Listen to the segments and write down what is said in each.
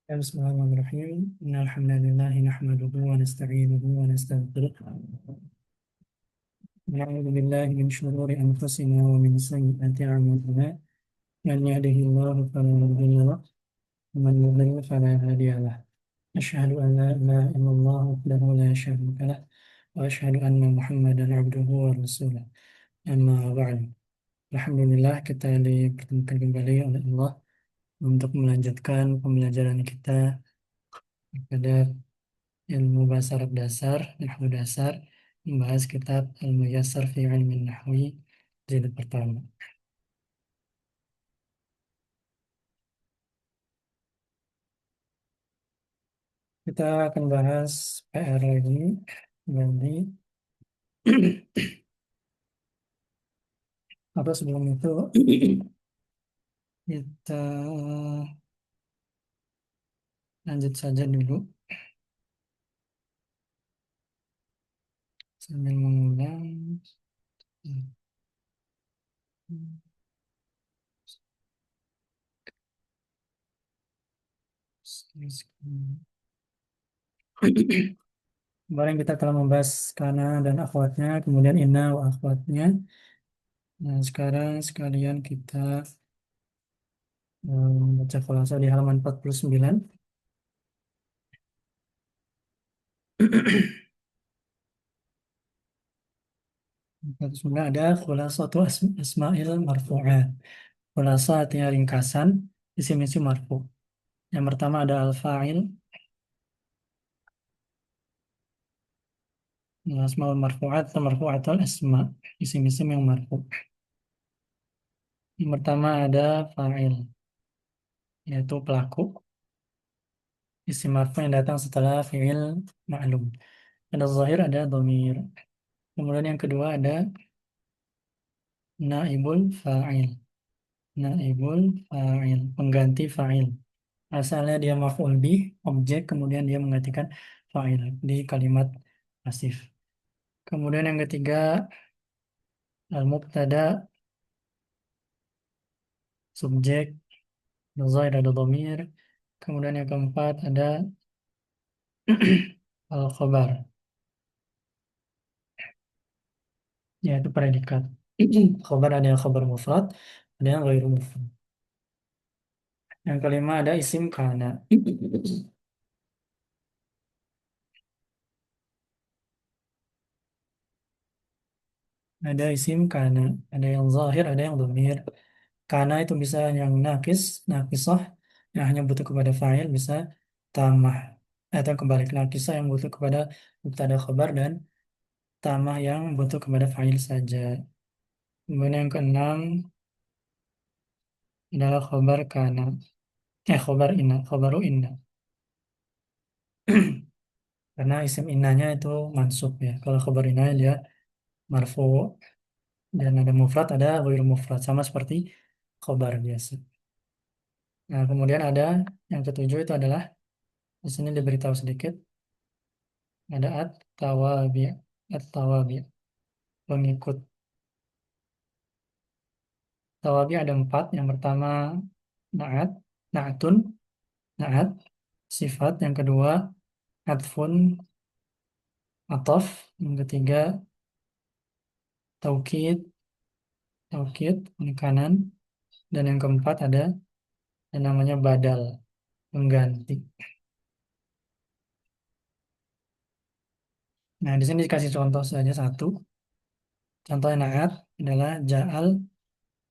Bismillahirrahmanirrahim. Innalhamdulillah nahmaduhu wa nasta'inuhu wa nastaghfiruh. Na'udzu billahi min shururi anfusina wa min sayyiati a'malina. Man yahdihillahu fala mudilla lahu wa man yudlil fala hadiya lahu. Asyhadu an la ilaha illallah wahdahu la syarika lah wa asyhadu anna Muhammadan 'abduhu wa rasuluh. Amma ba'du. Alhamdulillah kita dipertemukan kembali oleh Allah untuk melanjutkan pembelajaran kita pada ilmu bahasa Arab dasar, Nahwu dasar, membahas kitab Al-Muyassar fi Ilmin Nahwi, jilid pertama. Kita akan bahas PR lagi, nanti atau sebelum itu kita lanjut saja dulu sambil mengulang. Kemarin kita telah membahas kana dan akhwatnya, kemudian inna wa akhwatnya. Nah, sekarang sekalian kita baca khulasa di halaman 49. 49 ada khulasatu asma'il marfu'at. Khulasa artinya ringkasan isim-isim marfu. Yang pertama ada al-fa'il, asma'ul marfu'at atau marfu'atul asma, isim-isim yang marfu. Yang pertama ada fa'il, yaitu pelaku, isim marfu yang datang setelah fi'il ma'lum. Ada zahir, ada dhamir. Kemudian yang kedua ada naibul fa'il. Naibul fa'il, pengganti fa'il. Asalnya dia maf'ul bih, objek, kemudian dia menggantikan fa'il di kalimat pasif. Kemudian yang ketiga, al-mubtada, subjek, ada zahir, ada dhamir. Kemudian yang keempat ada al-khobar, yaitu predikat. Khobar ada yang khobar mufrad, ada yang ghairu mufrad. Yang kelima ada isim kana. Ada isim kana, ada yang zahir, ada yang dhamir. Kana itu bisa yang nakis, nakisah, yang hanya butuh kepada fa'il, bisa tamah. Atau kebalik, nakisah yang butuh kepada mubtada khabar dan tamah yang butuh kepada fa'il saja. Kemudian yang keenam adalah khabar kana. Khabar inna, khabaru inna. Karena isim innanya itu mansub ya. Kalau khabar inna dia marfu dan ada mufrad, ada ghairu mufrad. Sama seperti khabar biasa. Nah, kemudian ada yang ketujuh itu adalah di sini diberitahu sedikit ada at-tawabi, at-tawabi, pengikut. Tawabi ada empat. Yang pertama naat, naatun, naat, sifat. Yang kedua atfun, atof. Yang ketiga taukid, taukid, penekanan. Dan yang keempat ada yang namanya badal, pengganti. Nah, di sini dikasih contoh saja satu. Contoh naat adalah ja'al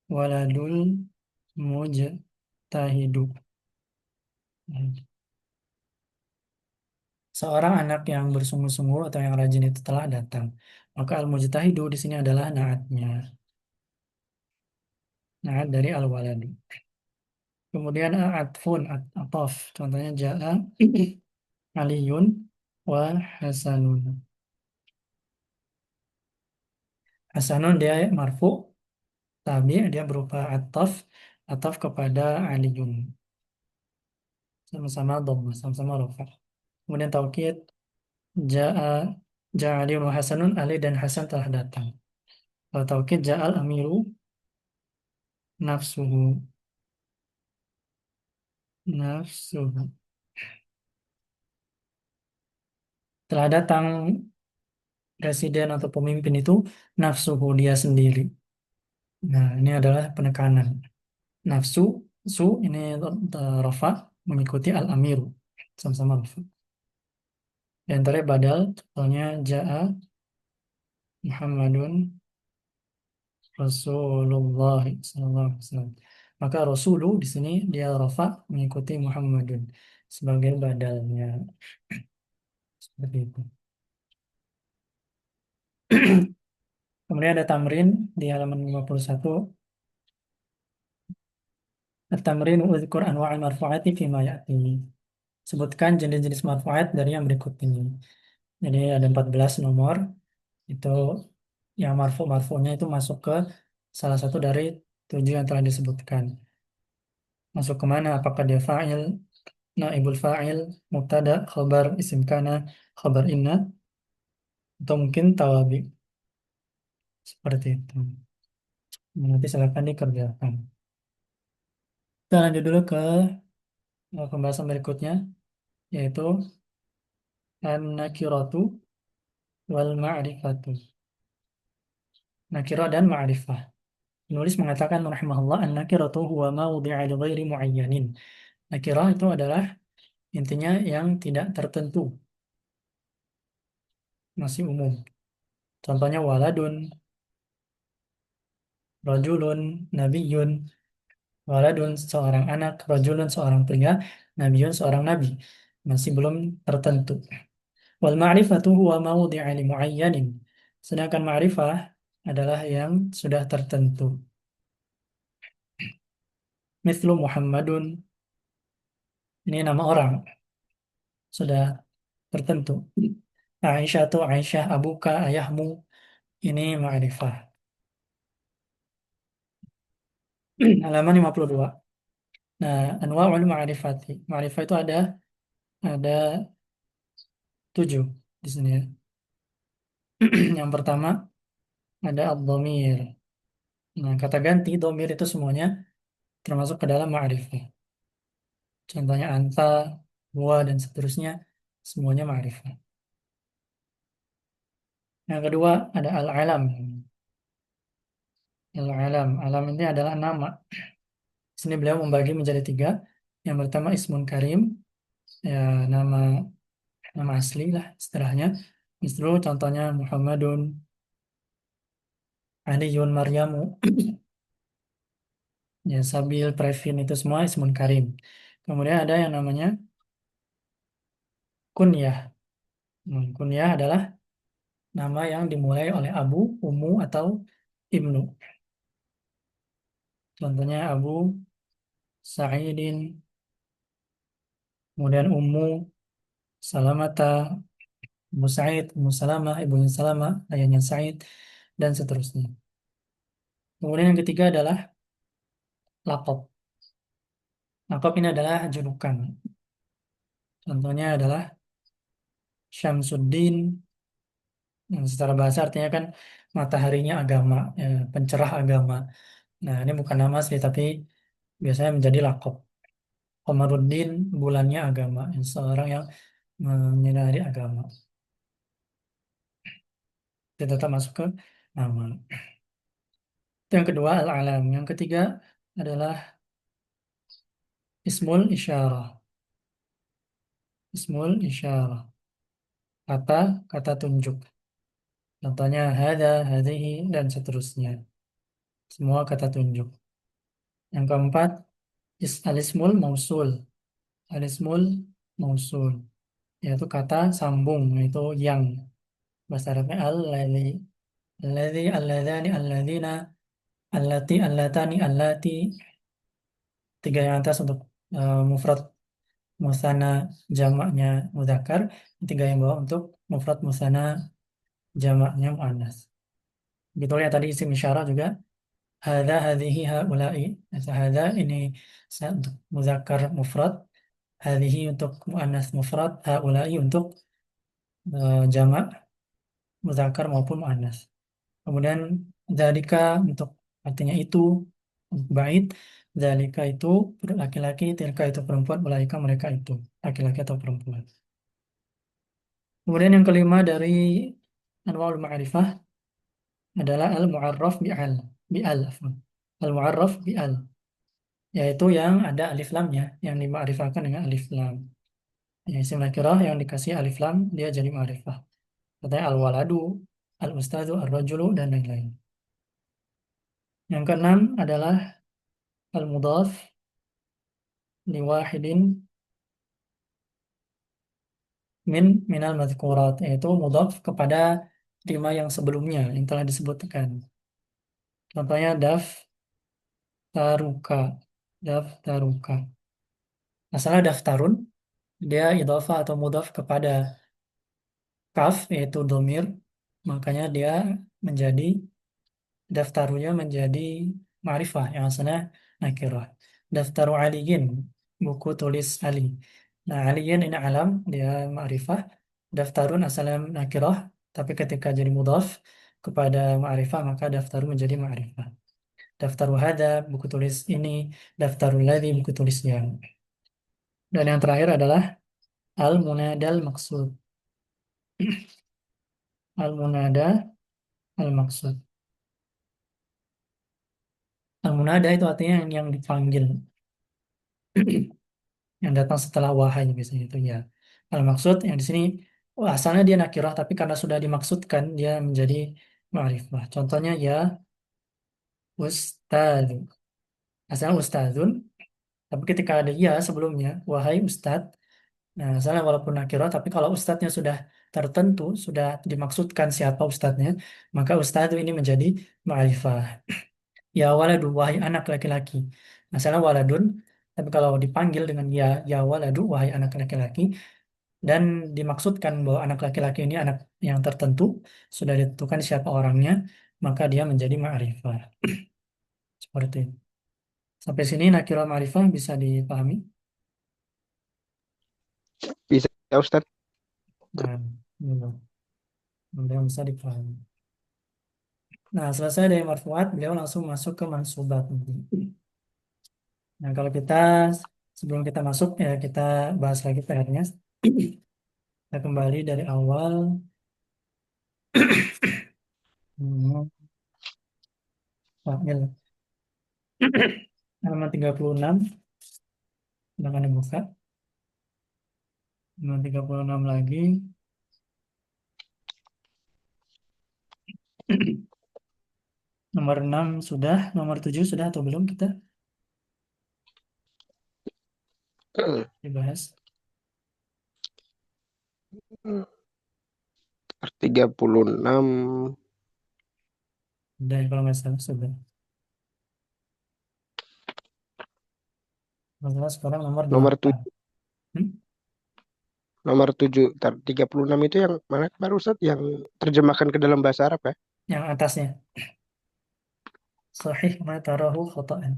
waladul mujtahidu. Seorang anak yang bersungguh-sungguh atau yang rajin itu telah datang. Maka al-mujtahidu di sini adalah naatnya. Naat dari al-waladu. Kemudian atfun, atof. Contohnya ja'a aliyun wa hasanun. Hasanun dia marfu, tapi dia berupa atof, atof kepada aliyun. Sama-sama dhamma, sama-sama rafa. Kemudian taukid ja'a aliyun wa hasanun, Ali dan Hasan telah datang. Kalau taukid ja'al amiru nafsuhu, nafsuhu. Telah datang presiden atau pemimpin itu nafsuhu dia sendiri. Nah, ini adalah penekanan. Nafsu, su ini rafa mengikuti al-amiru. Sama-sama rafa. Di antara badal, contohnya ja'a Muhammadun Rasulullah sallallahu alaihi wasallam. Maka Rasulu di sini dia rafa mengikuti Muhammadun sebagai badalnya. Seperti itu. Kemudian ada tamrin di halaman 51. At-tamrin uzkur anwa'al marfu'ati fima ya'ti. Sebutkan jenis-jenis marfu'at dari yang berikut ini. Jadi ada 14 nomor. Itu yang marfu'nya itu masuk ke salah satu dari 7 yang telah disebutkan. Masuk kemana? Apakah dia fa'il, naibul fa'il, mubtada, khabar, isim kana, khabar inna, atau mungkin tawabi. Seperti itu. Nanti silakan dikerjakan. Kita lanjut dulu ke pembahasan berikutnya, yaitu an-nakiratu wal ma'rifatu. Nakirah dan ma'rifah. Penulis mengatakan rahimahullah an-nakiratu huwa ma wudi'a li ghairi muayyanin. Nakirah itu adalah intinya yang tidak tertentu, masih umum. Contohnya waladun, rajulun, nabiyun. Waladun seorang anak, rajulun seorang pria, nabiyun seorang nabi. Masih belum tertentu. Wal ma'rifatu huwa ma wudi'a li muayyanin. Sedangkan ma'rifah adalah yang sudah tertentu. Mithlu Muhammadun, ini nama orang, sudah tertentu. Aisyah tuh Aisyah, abuka, ayahmu, ini ma'rifah. Halaman 52. Nah, anwa'ul ma'rifati. Ma'rifah itu ada 7 di sini ya. Yang pertama ada ad-dhamir. Nah, kata ganti dhamir itu semuanya termasuk ke dalam ma'rifah. Contohnya anta, huwa, dan seterusnya semuanya ma'rifah. Yang kedua ada al-alam. Al-alam. Alam ini adalah nama. Di sini beliau membagi menjadi 3. Yang pertama ismun karim, ya nama nama asli lah istilahnya. Mislu contohnya Muhammadun, Aliyun, Maryamu, ya Sabil, Previn itu semua ismun karim. Kemudian ada yang namanya kunyah. Kunyah adalah nama yang dimulai oleh abu, umu, atau ibnu. Contohnya Abu Sa'idin, kemudian Ummu Salamata, Abu Sa'id, Ummu Salamah, ibunya Salamah, ayahnya Sa'id, dan seterusnya. Kemudian yang ketiga adalah lakop. Lakop ini adalah julukan. Contohnya adalah Syamsuddin, yang secara bahasa artinya kan mataharinya agama, ya, pencerah agama. Nah, ini bukan nama sih, tapi biasanya menjadi lakop. Komaruddin, bulannya agama, yang seorang yang menyinari agama. Dia tetap masuk ke nama. Itu yang kedua, al-alam. Yang ketiga adalah ismul isyarah. Ismul isyarah. Kata tunjuk. Contohnya hada, hadhihi, dan seterusnya. Semua kata tunjuk. Yang keempat, alismul mausul. Alismul mausul. Yaitu kata sambung, yaitu yang. Bahasa Arabnya alladhi. Alladhi, alladhani, alladhina, allati, allatani, allati. 3 yang atas untuk mufrad musana jamaknya mudzakkar, 3 yang bawah untuk mufrad musana jamaknya muannas. Begitu ya tadi isim isyarah juga hadza, hadhihi, haula'i. Nah, hadza ini untuk mudzakkar mufrad, hadhihi untuk muannas mufrad, haula'i untuk jamak mudzakkar maupun muannas. Kemudian dzalika untuk artinya itu, untuk bait, dzalika itu laki-laki, tilka itu perempuan, ulaika mereka itu laki-laki atau perempuan. Kemudian yang kelima dari anwaul ma'rifah adalah al-mu'arraf bi'al, afwan. Al-mu'arraf bi'al, yaitu yang ada alif lamnya, yang dimakrifahkan dengan alif lam. Ya, isim nakirah yang dikasih alif lam, dia jadi ma'rifah. Katanya al-waladu, al-ustadu, ar-rajulu, dan lain-lain. Yang keenam adalah al-mudhaf liwahidin minal madhkurat, yaitu mudhaf kepada lima yang sebelumnya yang telah disebutkan. Contohnya daftaruka, daftaruka. Asalnya daftarun, dia idhafah atau mudhaf kepada kaf, yaitu domir, makanya dia menjadi daftarunya menjadi ma'rifah yang asalnya nakirah. Daftaru aliyin, buku tulis Ali. Nah, aliyin ini alam, dia ma'rifah. Daftarun asalnya nakirah, tapi ketika jadi mudhaf kepada ma'rifah, maka daftaru menjadi ma'rifah. Daftaru hada, buku tulis ini. Daftarul ladzi, buku tulis yang. Dan yang terakhir adalah al-munadal maksud. Al-munada al-maksud. Al-munada itu artinya yang dipanggil, yang datang setelah wahai biasanya itu ya. Al-maksud yang di sini asalnya dia nakirah tapi karena sudah dimaksudkan dia menjadi ma'rifah. Contohnya ya ustadz. Asalnya ustadzun tapi ketika ada ya sebelumnya wahai ustadz. Nah, asalnya walaupun nakirah tapi kalau ustadznya sudah tertentu, sudah dimaksudkan siapa ustadznya, maka ustadz ini menjadi ma'rifah. Ya waladu, wahai anak laki-laki. Asalnya waladun, tapi kalau dipanggil dengan ya, ya waladu, wahai anak laki-laki, dan dimaksudkan bahwa anak laki-laki ini anak yang tertentu, sudah ditentukan siapa orangnya, maka dia menjadi ma'rifah. Seperti itu. Sampai sini nakirah ma'rifah bisa dipahami. Bisa Ustadz. Nah, ini mudah bisa dipahami. Nah, selesai dari marfuat, beliau langsung masuk ke mansubat. Nah, kalau kita sebelum kita masuk ya kita bahas lagi PR-nya. Kita kembali dari awal. Hmm, Fahil. Halaman 36, silahkan dibuka. Halaman 36 lagi. Nomor 6 sudah, nomor 7 sudah atau belum kita dibahas? 36. Sudah, ya, kalau nggak salah sudah. Masalah sekarang nomor Nomor 8. 7. Hmm? Nomor 7. 36 itu yang mana baru Ustadz? Yang terjemahkan ke dalam bahasa Arab ya? Yang atasnya. Sahih ma tarahu khata'an.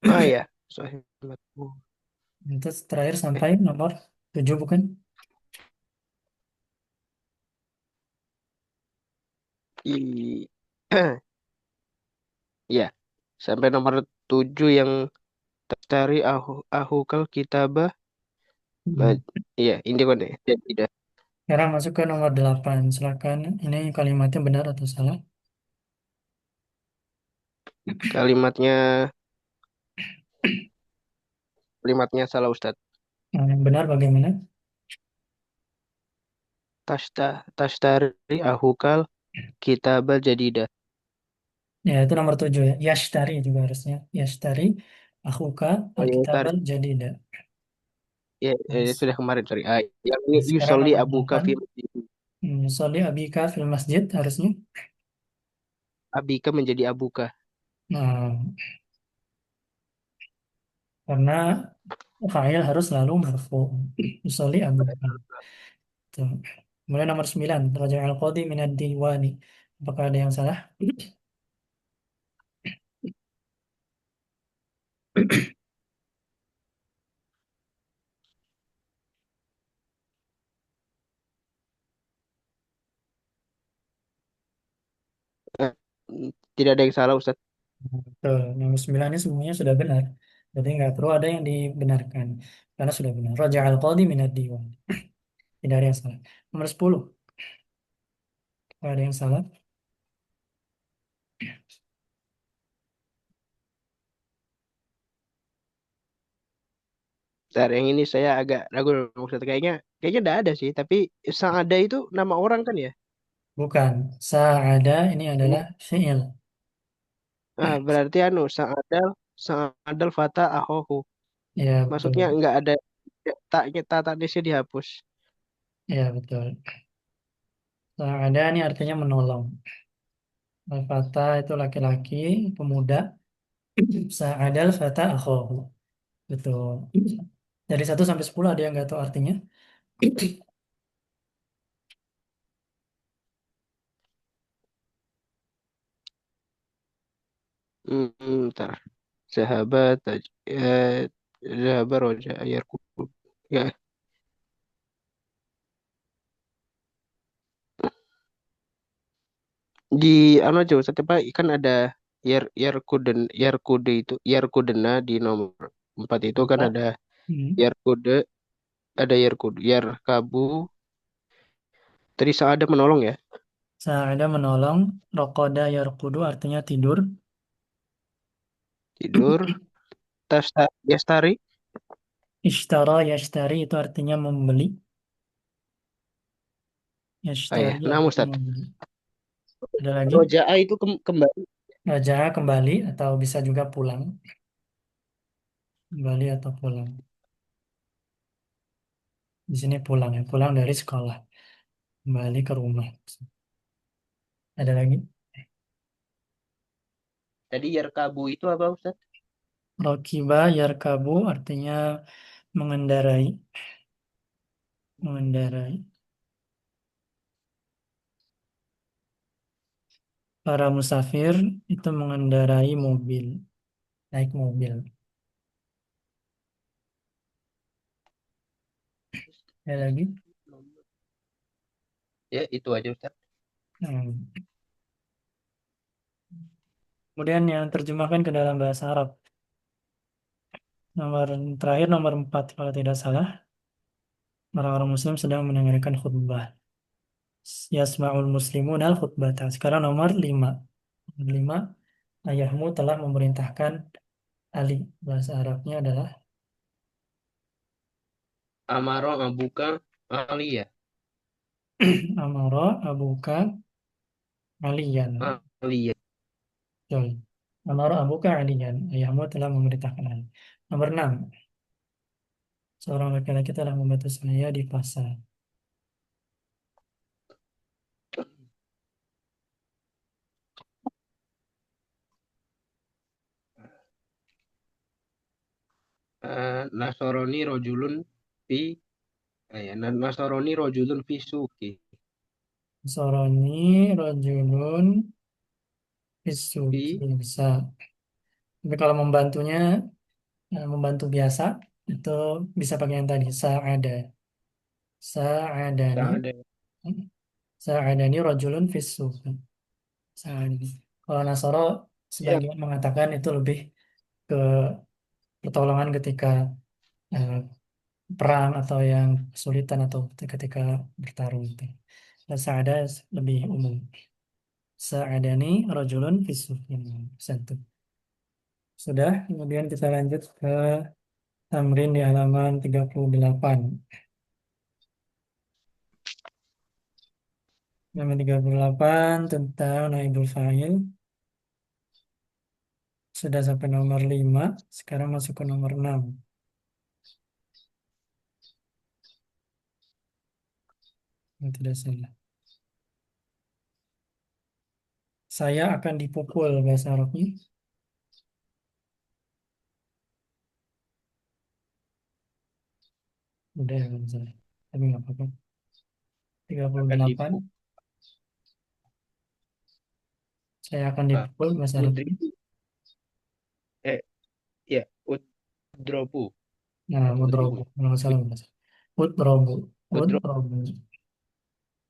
Ah ya. Sahih. Itu terakhir Eh, sampai nomor 7 bukan? i- Ya. Sampai nomor 7 yang cari ahukal kitabah. Hmm. Iya, ini kan ya. Tidak. Sekarang masuk ke nomor 8. Silakan, ini kalimatnya benar atau salah? Kalimatnya kalimatnya salah Ustadz. Nah, yang benar bagaimana? Tashtari ahukal kitabah jadidah. Ya, itu nomor 7 ya. Yashtari juga harusnya. Yashtari akhuka Oh ya, alkitabal jadida. ya, Yes. sudah kemarin sorry. Yang ini Sekarang Yusoli nomor Abu 8. Kafi Soli abika fil masjid harusnya. Abika menjadi Abuka. Nah, karena fa'il harus selalu marfu. Soli abika. Tuh. Kemudian nomor 9. Raja al-Qadi minad diwani. Apakah ada yang salah? Eh, Tidak ada yang salah Ustaz. Betul. Nomor 9 ini semuanya sudah benar. Jadi nggak perlu ada yang dibenarkan. Karena sudah benar. Raja al-Qadi minad diwani. Tidak ada yang salah. Nomor 10. Ada yang salah? Bentar, yang ini saya agak ragu maksud kayaknya kayaknya enggak ada sih, tapi sang ada itu nama orang kan ya? Bukan. Sa'ada ini adalah fi'il. Ah, berarti anu sang adal fata ahohu. Ya, Maksudnya betul. enggak ada taknya tanisnya dihapus. Ya, betul. Sa'ada ini artinya menolong. Al-fata itu laki-laki, pemuda. Sa'adal fata akhahu. Betul. Dari 1 sampai 10 ada yang nggak tahu artinya? Bentar. Sahabat sahabat roja ayarku. Ya, di anu aja Ustaz, apa kan ada Yarkude itu Yarkudena di nomor 4 itu kan Empat. ada Hmm. Yarkude, ada Yarkudu, Yarkabu. Tadi ada menolong ya. Sa'ada menolong. Rokoda yarkudu artinya tidur. Tidur. Yastari. Ishtara yashtari itu artinya membeli. Ah ya, Yashtari nah artinya Ustaz. membeli. Ada lagi? Roja'a itu kembali. Raja kembali atau bisa juga pulang. Kembali atau pulang. Di sini pulang ya. Pulang dari sekolah. Kembali ke rumah. Ada lagi? Tadi Yarkabu itu apa Ustaz? Rokiba yarkabu artinya mengendarai. Mengendarai. Para musafir itu mengendarai mobil. Naik mobil. Ada lagi? Ya, itu aja Ustaz. Hmm. Kemudian yang terjemahkan ke dalam bahasa Arab. Nomor terakhir nomor 4 kalau tidak salah. Orang-orang muslim sedang mendengarkan khutbah. Yasma'ul muslimun al khutbata. Sekarang nomor 5. Nomor 5. Ayahmu telah memerintahkan Ali. Bahasa Arabnya adalah Amaro abuka Ali ya. Amara abuka aliyan. Ali ya. Betul. Amara abuka aliyan. Ayahmu telah memerintahkan Ali. Nomor 6. Seorang laki-laki telah membantu saya di pasar. Nasoroni rojulun fi ya, Nasoroni rojulun fi suki. Soroni rojulun bisuki Fi bisa. Tapi kalau membantunya, membantu biasa, itu bisa pakai yang tadi, sa'ada. Sa'adani, sa'ada. sa'adani rojulun fisuki. Sa'adani. Kalau Nasoro, Ya, sebagian mengatakan itu lebih ke pertolongan ketika eh, perang atau yang kesulitan atau ketika bertarung. Gitu. Dan sa'ada lebih umum. Sa'adani rojulun fisuki. Satu. Sudah, kemudian kita lanjut ke tamrin di halaman 38. Halaman 38 tentang naibul fa'il. Sudah sampai nomor 5. Sekarang masuk ke nomor 6. Yang tidak salah. Saya akan dipukul bahasa Arabnya. Udah ya kalau salah. Tapi nggak apa-apa. Tiga puluh akan delapan. dipuk Saya akan uh, dipukul bahasa Arabnya. udri eh ya udrobu Nah, udribu udrobu. Nggak ud, salah bahasa. Udrobu. udro Udrobu.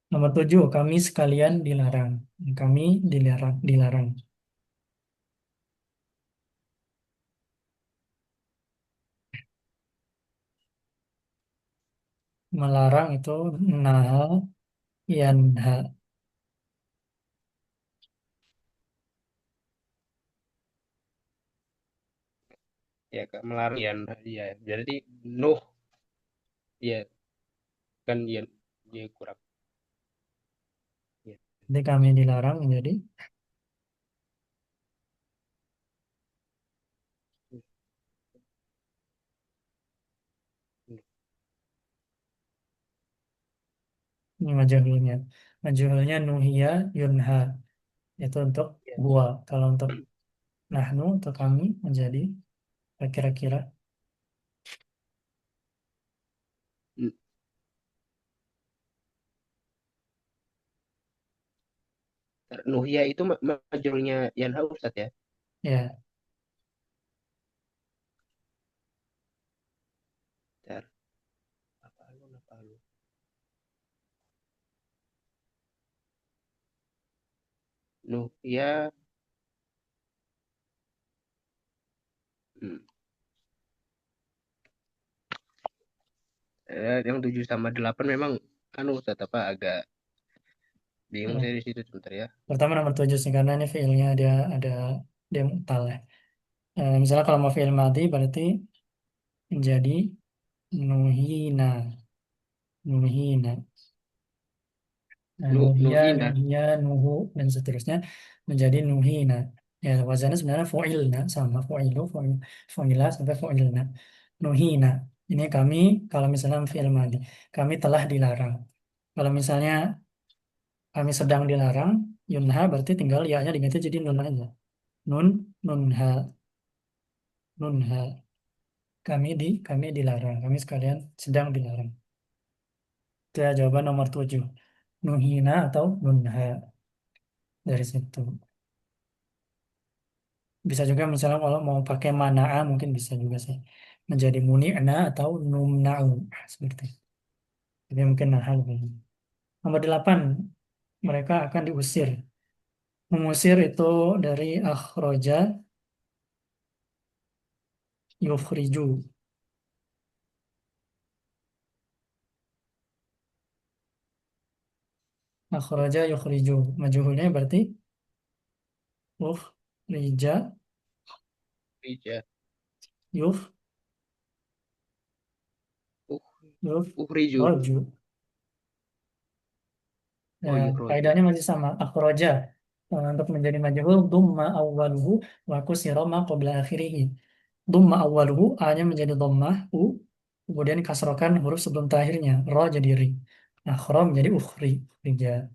Nomor 7. Kami sekalian dilarang. Kami dilarang. Dilarang. Melarang itu naha yanha. Ya Kak, melarang ya, ya. Jadi Nuh ya kan ya, dia kurang ya. Jadi kami dilarang menjadi ini majhulnya. Majhulnya nuhiya yunha. Itu untuk Ya. gua. Kalau untuk nahnu atau kami menjadi kira-kira Nuhya itu majulnya Yanha Ustadz ya. ya. Bentar. Apa lu? Nuhya hmm. Yang 7 sama 8 memang anu Ustadz apa agak bingung Ya. saya di situ sebentar ya. Pertama nomor 7 sih karena ini fiilnya dia ada dia mutal ya. Misalnya kalau mau fiil madi berarti menjadi nuhina, nuhina. Nah, nuhia, Nuhina. nuhia, nuhu, dan seterusnya menjadi nuhina. Ya, wazannya sebenarnya fu'ilna, sama fu'ilu, fu'ila, sampai fu'ilna. Nuhina. Ini kami, kalau misalnya fi'il madi, kami telah dilarang. Kalau misalnya kami sedang dilarang, yunha berarti tinggal ya-nya diganti jadi nun aja. Nun, nunha, nunha. Kami dilarang. Kami sekalian sedang dilarang. Itu ya jawaban nomor 7. Nuhina atau nunha. Dari situ. Bisa juga misalnya kalau mau pakai mana'a mungkin bisa juga sih. Menjadi muni'na atau numna'u. Seperti itu. Jadi mungkin nah lebih. Nomor 8. Mereka akan diusir. Mengusir itu dari akhroja yukhriju. Akhroja yukhriju. Majuhulnya berarti ukhrija Rija. yukh Uh, Uhriju. yukhraju. Ya, Oh Yuhroju. kaidahnya masih sama. Akhroja. Untuk menjadi majhul, dumma awwaluhu wa kusira ma qabla akhirih. Dhamma awaluhu, A-nya menjadi dhammah, U, kemudian dikasrokan huruf sebelum terakhirnya, Ro jadi Ri. Nah, khro menjadi ukhri, Rija.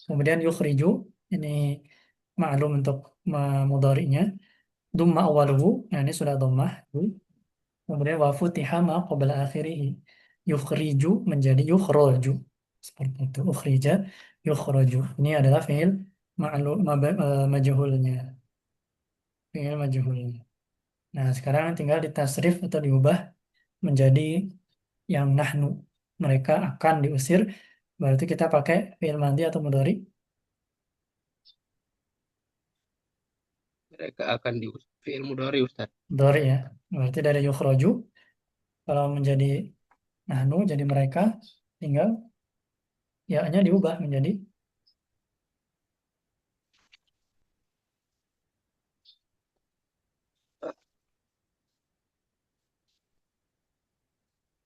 Kemudian yukhriju, ini ma'lum untuk mudhari'nya. Dhamma awaluhu, nah ini sudah dhammah, U. Kemudian wa futiha ma qabla akhirih. Yukhriju menjadi yukhroju. Seperti itu, ukhrija, yukhroju. Ini adalah fi'il ma'lum, majhulnya. Fi'il majhulnya. Nah, sekarang tinggal ditasrif atau diubah menjadi yang nahnu. Mereka akan diusir. Berarti kita pakai fi'il madi atau mudhari. Mereka akan di fi'il mudhari Ustadz. Mudhari ya. Berarti dari yukhraju. Kalau menjadi nahnu, jadi mereka tinggal ya-nya diubah menjadi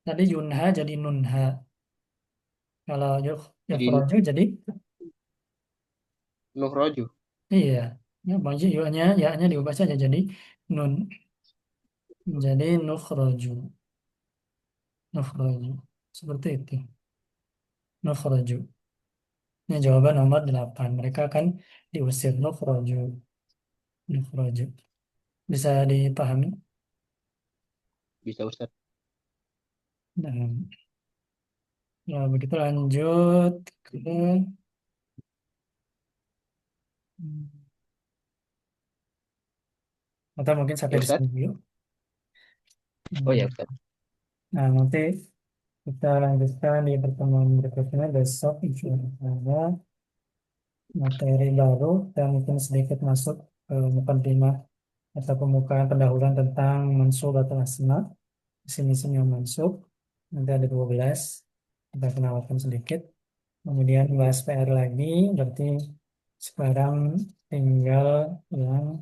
tadi yunha jadi nunha. Kalau Jadi yukhraju jadi Nuhroju. iya. Ya, bagi ya-nya diubah saja jadi nun. Jadi nukhraju. Nukhraju. Seperti itu. Nukhraju. Ini jawaban nomor 8. Mereka akan diusir. Nukhraju. Nukhraju. Bisa dipahami? Bisa Ustadz. Nah, ya begitu lanjut ke atau mungkin sampai Ya di sini Ustadz. dulu. Oh ya Hmm. Ustadz. Nah, nanti kita lanjutkan di pertemuan berikutnya besok insya Allah materi baru dan mungkin sedikit masuk ke mukadimah atau pembukaan pendahuluan tentang mansub atau asma, isim-isim yang mansub. Nanti ada 12. kita kenalkan sedikit. Kemudian bahas PR lagi, berarti sekarang tinggal yang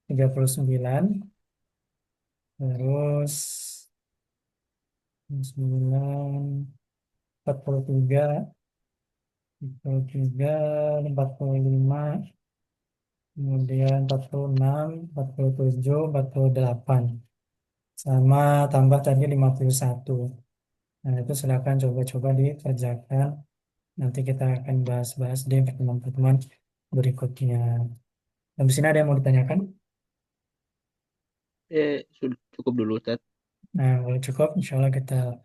39, terus 9, 43, 43, 45, kemudian 46, 47, 48, sama tambah tadi 51. Nah, itu silakan coba-coba dikerjakan. Nanti kita akan bahas-bahas di pertemuan-pertemuan berikutnya. Habis ini ada yang mau ditanyakan? Sudah cukup dulu Ustaz. Nah, kalau cukup, insya Allah kita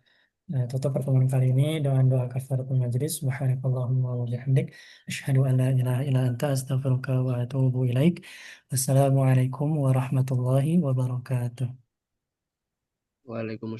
tutup pertemuan kali ini dengan doa kafaratul majlis. Subhanakallahumma wa bihamdik. Asyhadu an la ilaha illa anta astaghfiruka wa atubu ilaik. Wassalamualaikum warahmatullahi wabarakatuh. Waalaikumsalam.